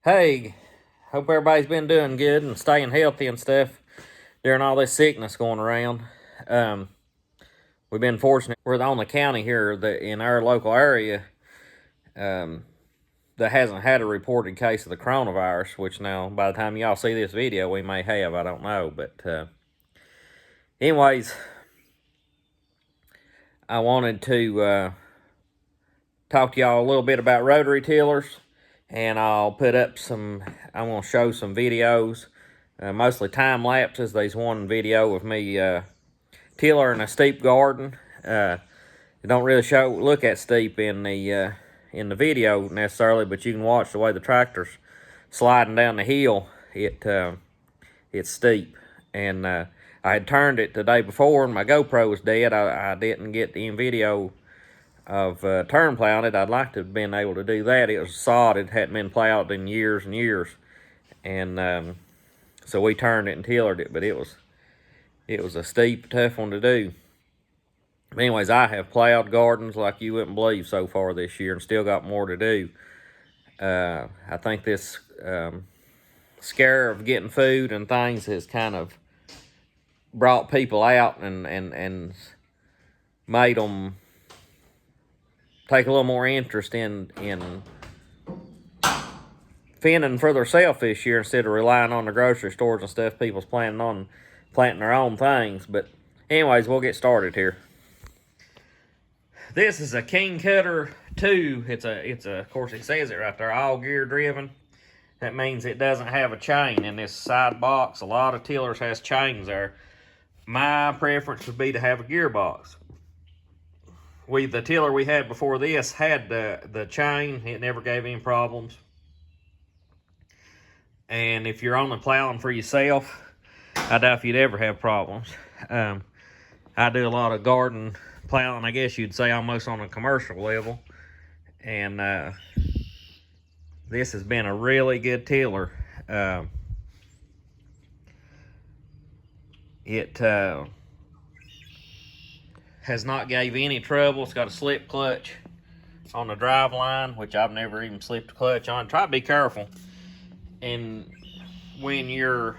Hey, hope everybody's been doing good and staying healthy and stuff during all this sickness going around. Um, we've been fortunate. We're the only county here that in our local area um, that hasn't had a reported case of the coronavirus. Which now, by the time y'all see this video, we may have. I don't know, but anyways, I wanted to talk to y'all a little bit about rotary tillers, and I'll put up some. I'm gonna show some videos. Mostly time lapses. There's one video of me tiller in a steep garden. It don't really look at steep in the video necessarily, but you can watch the way the tractor's sliding down the hill. It's steep, and I had turned it the day before, and my GoPro was dead. I didn't get the video of turn plowing it. I'd like to have been able to do that. It was sod. It hadn't been plowed in years and years, and so we turned it and tillered it, but it was a steep, tough one to do. But anyways, I have plowed gardens like you wouldn't believe so far this year, and still got more to do. I think this scare of getting food and things has kind of brought people out and made them take a little more interest in fending for themselves this year instead of relying on the grocery stores and stuff. People's planning on planting their own things. But anyways, we'll get started here. This is a KingKutter 2. It's a, of course it says it right there, all gear driven. That means it doesn't have a chain in this side box. A lot of tillers has chains there. My preference would be to have a gearbox. The tiller we had before this had the chain. It never gave any problems. And if you're only plowing for yourself, I doubt if you'd ever have problems. I do a lot of garden plowing, I guess you'd say, almost on a commercial level. And this has been a really good tiller. It has not gave any trouble. It's got a slip clutch on the drive line, which I've never even slipped a clutch on. Try to be careful. And when you're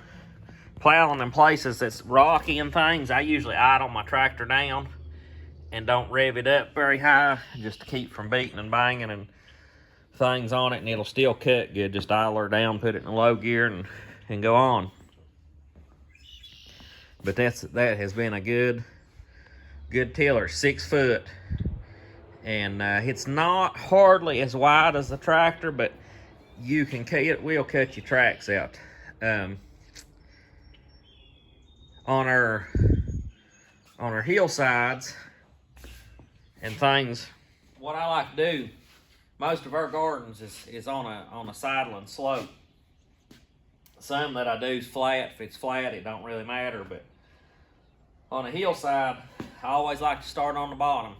plowing in places that's rocky and things, I usually idle my tractor down and don't rev it up very high, just to keep from beating and banging and things on it, and it'll still cut good. Just idle her down, put it in low gear, and go on. But that has been a good tiller. 6 foot, and it's not hardly as wide as the tractor, but it will cut your tracks out. On our hillsides and things, what I like to do, most of our gardens is on a sidling slope. Some that I do is flat. If it's flat, it don't really matter, but on a hillside, I always like to start on the bottom.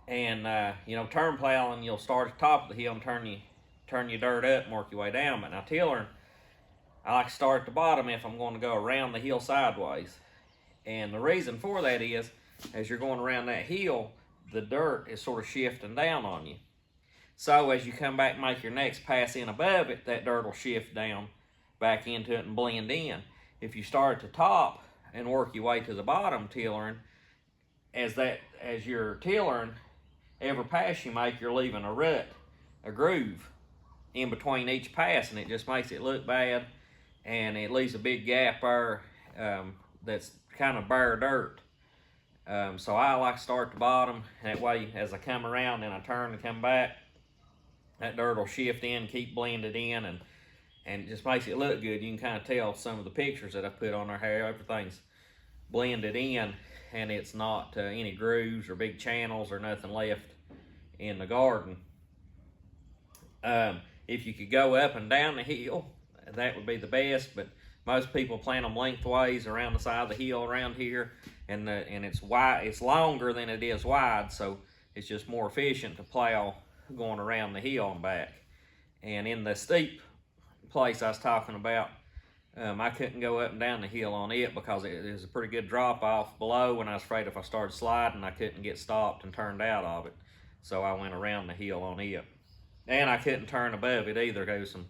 And turn plowing, you'll start at the top of the hill and turn your dirt up and work your way down. But now tillering, I like to start at the bottom if I'm going to go around the hill sideways. And the reason for that is, as you're going around that hill, the dirt is sort of shifting down on you. So as you come back and make your next pass in above it, that dirt will shift down back into it and blend in. If you start at the top and work your way to the bottom tillering, as you're tillering, every pass you make, you're leaving a rut, a groove in between each pass, and it just makes it look bad, and it leaves a big gap there that's kind of bare dirt. So I like to start at the bottom. That way, as I come around and I turn and come back, that dirt will shift in, keep blended in, and it just makes it look good. You can kind of tell some of the pictures that I put on there, how everything's blended in, and it's not any grooves or big channels or nothing left in the garden. If you could go up and down the hill, that would be the best, but most people plant them lengthways around the side of the hill around here, and it's wide. It's longer than it is wide, so it's just more efficient to plow going around the hill and back. And in the steep place I was talking about, I couldn't go up and down the hill on it because it was a pretty good drop off below, and I was afraid if I started sliding, I couldn't get stopped and turned out of it. So I went around the hill on it. And I couldn't turn above it either. There was some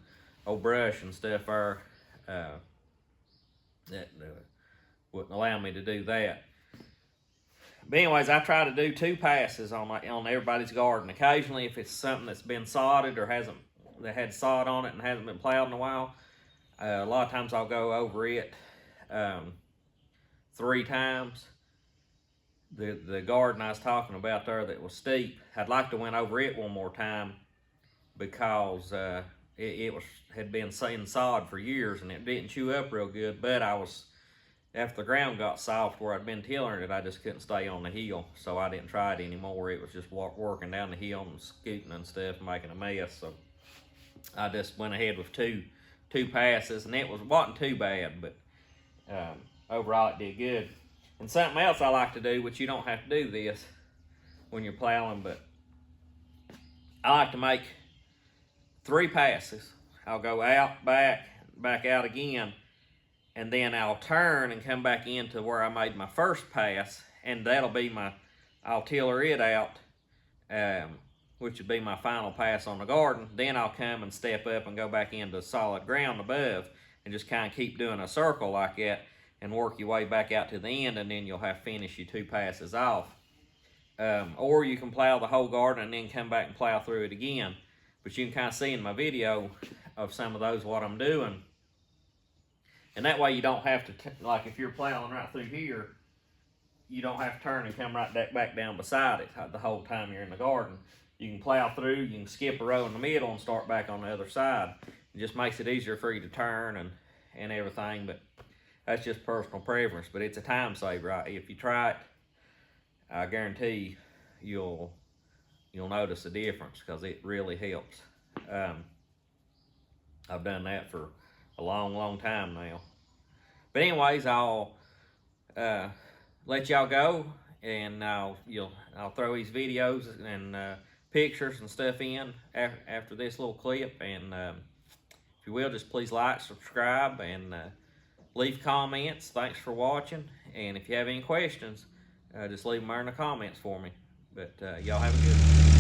old brush and stuff there that wouldn't allow me to do that. But anyways, I try to do 2 passes on everybody's garden. Occasionally, if it's something that's been sodded or that had sod on it and hasn't been plowed in a while, a lot of times I'll go over it 3 times. The garden I was talking about there that was steep, I'd like to went over it one more time because it had been in sod for years and it didn't chew up real good. But after the ground got soft where I'd been tilling it, I just couldn't stay on the hill, so I didn't try it anymore. It was just working down the hill and scooting and stuff, making a mess. So I just went ahead with two passes, and it wasn't too bad, but overall it did good. And something else I like to do, which you don't have to do this when you're plowing, but I like to make 3 passes. I'll go out, back out again, and then I'll turn and come back into where I made my first pass, and that'll be I'll tiller it out, which would be my final pass on the garden. Then I'll come and step up and go back into solid ground above and just kind of keep doing a circle like that and work your way back out to the end, and then you'll have finished your 2 passes off. Or you can plow the whole garden and then come back and plow through it again. But you can kind of see in my video of some of those what I'm doing. And that way you don't have to, like if you're plowing right through here, you don't have to turn and come right back down beside it the whole time you're in the garden. You can plow through, you can skip a row in the middle and start back on the other side. It just makes it easier for you to turn and everything, but that's just personal preference. But it's a time saver, right? If you try it, I guarantee you'll notice the difference, because it really helps. I've done that for a long time now. But anyways, I'll let y'all go, and I'll throw these videos and pictures and stuff in after this little clip. And if you will, just please like, subscribe, and leave comments. Thanks for watching, and if you have any questions, just leave them there in the comments for me. But y'all have a good one.